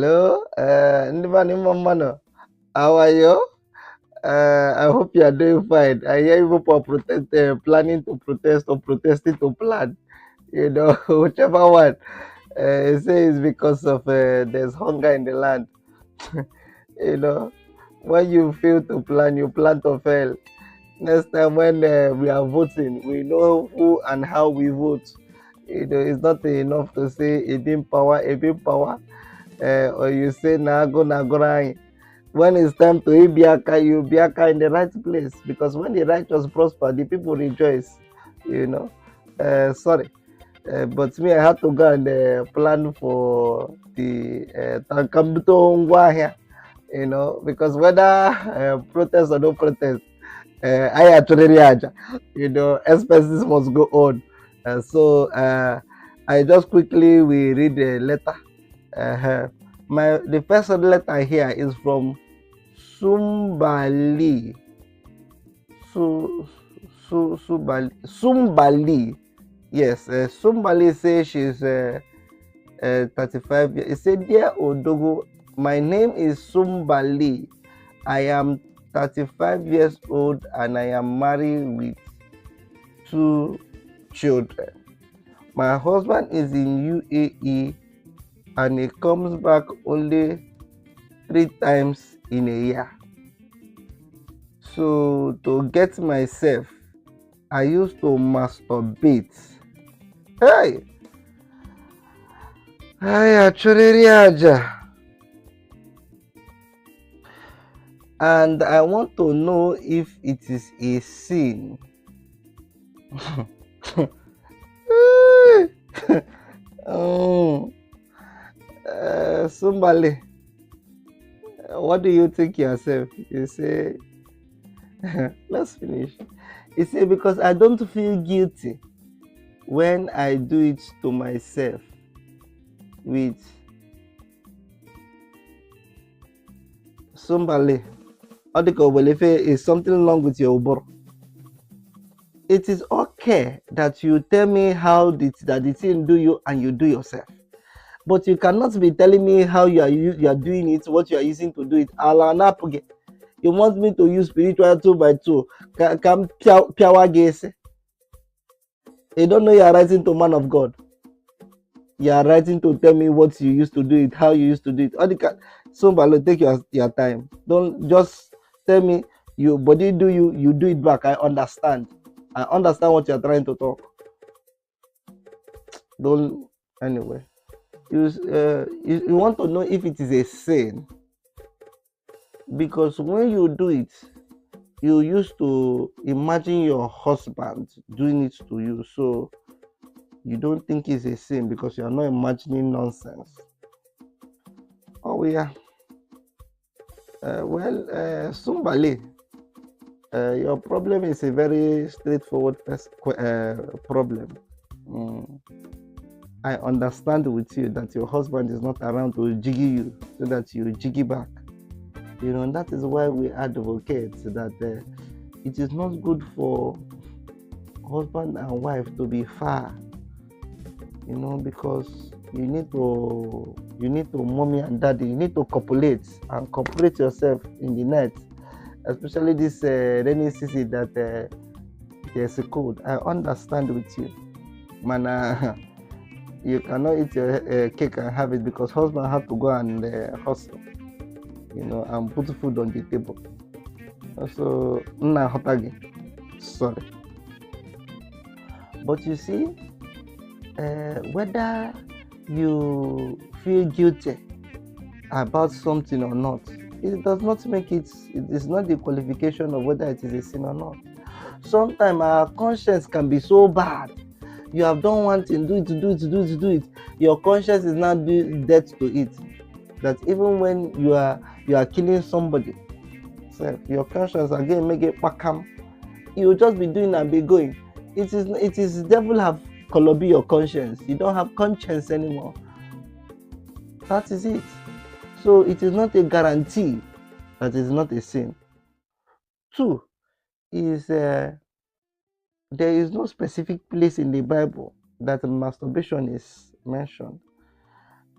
Hello, Ndivani Mamano. How are you? I hope you are doing fine. I hear you people are planning to protest or protesting to plan. Whichever one. It says because of there's hunger in the land. you know, when you fail to plan, you plan to fail. Next time when we are voting, we know who and how we vote. It's not enough to say a big power, or you say na go. When it's time to Ibiaka, you Ibiaka in the right place, because when the righteous prosper, the people rejoice. You know, sorry, but me, I had to go and plan for the Tankambuto Ngwahia. Because whether protest or no protest, I actually react. Expenses must go on. So I just quickly we read the letter. Uh, the first letter here is from Sumbali. Sumbali. Yes, Sumbali says she's 35 years. It said, Dear Odogo, my name is Sumbali. I am 35 years old and I am married with 2 children. My husband is in UAE and he comes back only 3 times in a year. So to get myself, I used to masturbate. Hey! I actually react. And I want to know if it is a sin. Somebody, what do you think yourself? You say, let's finish. You say, because I don't feel guilty when I do it to myself with somebody. Is something wrong with your ubor? It is okay that you tell me how that the thing do you and you do yourself. But you cannot be telling me how you are doing it, what you are using to do it. You want me to use spiritual 2x2. Come piawa gese. You don't know you are writing to man of God. You are writing to tell me what you used to do it, how you used to do it. Somebody take your time. Don't just tell me you body do you do it back. I understand what you are trying to talk. Don't anyway. You want to know if it is a sin, because when you do it, you used to imagine your husband doing it to you, so you don't think it's a sin because you are not imagining nonsense. Oh yeah. Sumbali, your problem is a very straightforward problem. I understand with you that your husband is not around to jiggy you so that you jiggy back. And that is why we advocate that it is not good for husband and wife to be far. Because you need to mommy and daddy, you need to copulate and cooperate yourself in the night, especially this rainy season that there's a cold. I understand with you, man. You cannot eat your cake and have it because husband have to go and hustle, and put food on the table. So, sorry. But you see, whether you feel guilty about something or not, it does not make it is not the qualification of whether it is a sin or not. Sometimes our conscience can be so bad. You have done one thing, do it. Your conscience is not dead to it. That even when you are killing somebody, your conscience again make it pakam. You will just be doing and be going. It is devil have colobi your conscience. You don't have conscience anymore. That is it. So it is not a guarantee that it is not a sin. 2 is there is no specific place in the Bible that masturbation is mentioned.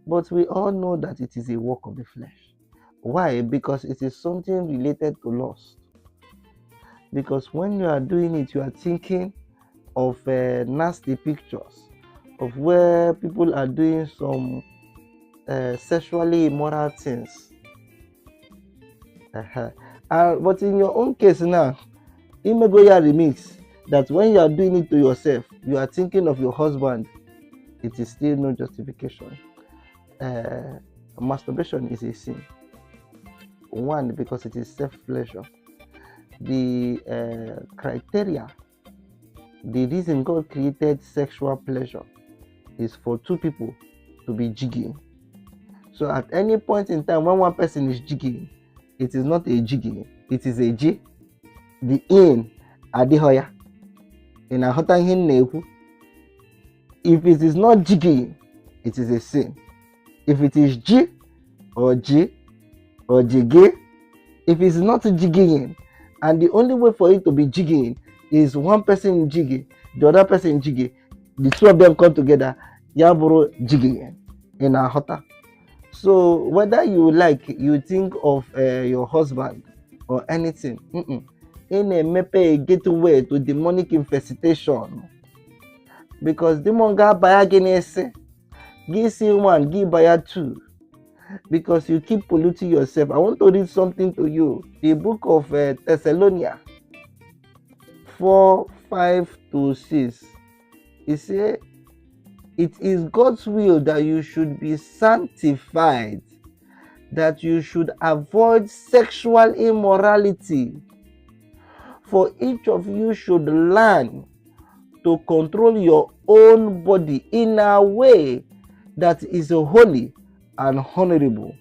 But we all know that it is a work of the flesh. Why? Because it is something related to lust. Because when you are doing it, you are thinking of nasty pictures of where people are doing some sexually immoral things. But in your own case now, Imegoya remix that when you are doing it to yourself, you are thinking of your husband, it is still no justification. Masturbation is a sin. One, because it is self-pleasure. The criteria, the reason God created sexual pleasure is for two people to be jigging. So at any point in time when one person is jigging, it is not a jigging, it is a G. The in Adihoya. In a hotan. If it is not jigging, it is a sin. If it is G or G or jiggy, if it's not jigging, and the only way for it to be jigging is one person jigging, the other person jigging, the two of them come together, yaburo jigging in a hota. So whether you think of your husband or anything, in a mepe gateway to demonic infestation. Because demon ga baya genese, give one, give baya two. Because you keep polluting yourself. I want to read something to you. The book of Thessalonians 4:5-6. It says, it is God's will that you should be sanctified, that you should avoid sexual immorality. For each of you should learn to control your own body in a way that is holy and honorable,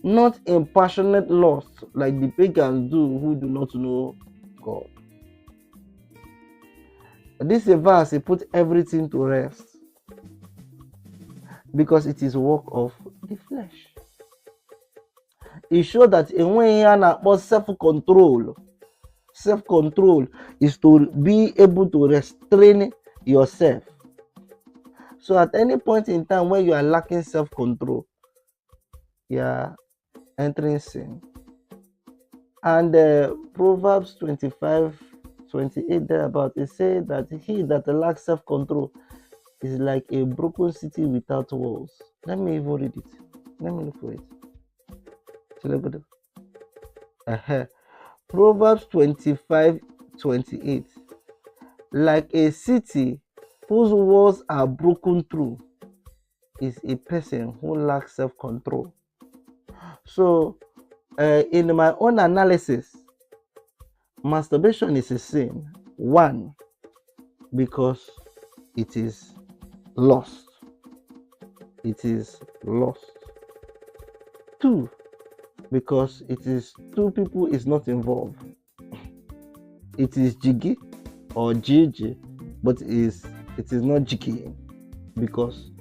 not in passionate lust like the pagans do who do not know God. This verse, it puts everything to rest because it is work of the flesh. It shows that in when self-control, self-control is to be able to restrain yourself. So at any point in time when you are lacking self-control, you are entering sin. And Proverbs 25:28 thereabout, it says that he that lacks self-control is like a broken city without walls. Let me even read it. Let me look for it. Proverbs 25:28. Like a city whose walls are broken through is a person who lacks self-control. So, in my own analysis, masturbation is a sin. One, because it is lust. It is lust. Two, because it is two people is not involved. It is jiggy or jiggy, but it is not jiggy because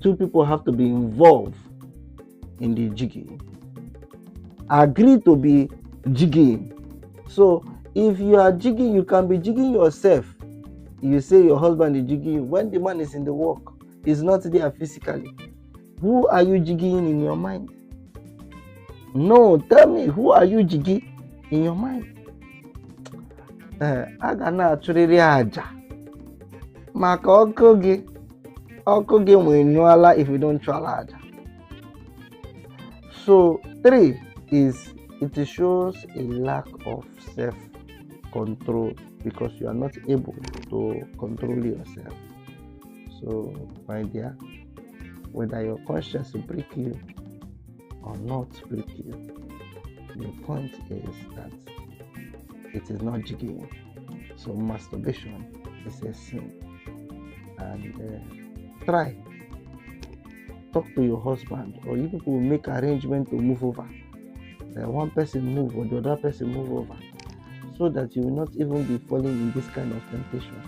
two people have to be involved in the jigging. Agree to be jigging. So if you are jigging, you can be jigging yourself. You say your husband is jigging when the man is in the work, is not there physically. Who are you jigging in your mind? No, tell me, who are you jigging in your mind? Aga na-achụrịrị aja maka ọkụ gị nwere nyụọla if you don't chụọla aja. So 3 is it shows a lack of self-control because you are not able to control yourself. So my dear, whether your conscience will break you or not break you, the point is that it is not jigging. So masturbation is a sin. And try talk to your husband, or you people will make arrangement to move over. One person move or the other person move over, so that you will not even be falling in this kind of temptation.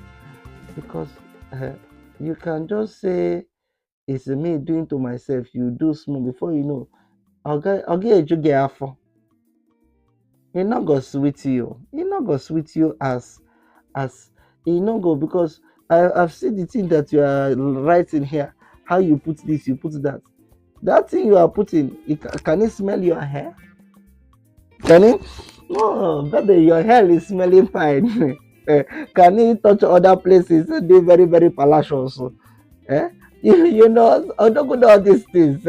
Because you can just say it's me doing to myself. You do small, before you know, I'll get you after. He not go sweet you. He not go sweet you as he not go, because I've seen the thing that you are writing here. How you put this, you put that. That thing you are putting, can it smell your hair? Can it? No, baby, your hair is smelling fine. Eh, can it touch other places? They very, very palatial. Eh? I don't know all these things,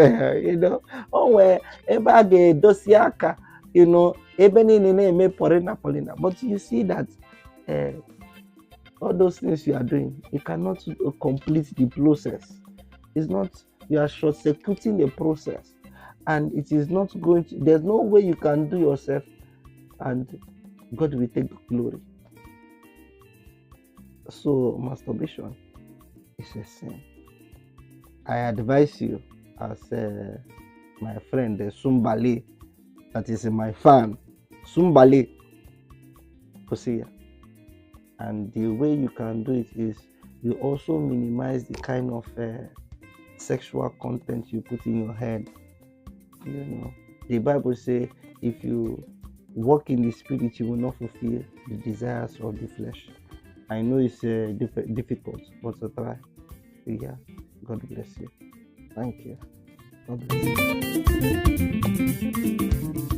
oh, where eba ge dosiaka, ebe niile na-eme polina polina. But you see that uh, all those things you are doing, you cannot complete the process. It's not, you are short circuiting the process, and it is not going to, there's no way you can do yourself and God will take the glory. So, masturbation is a sin. I advise you, as my friend Sumbali, that is my fan, Sumbali Kosia. And the way you can do it is you also minimize the kind of sexual content you put in your head. The Bible says if you walk in the spirit, you will not fulfill the desires of the flesh. I know it's difficult, but try. Yeah. God bless you. Thank you. God bless you.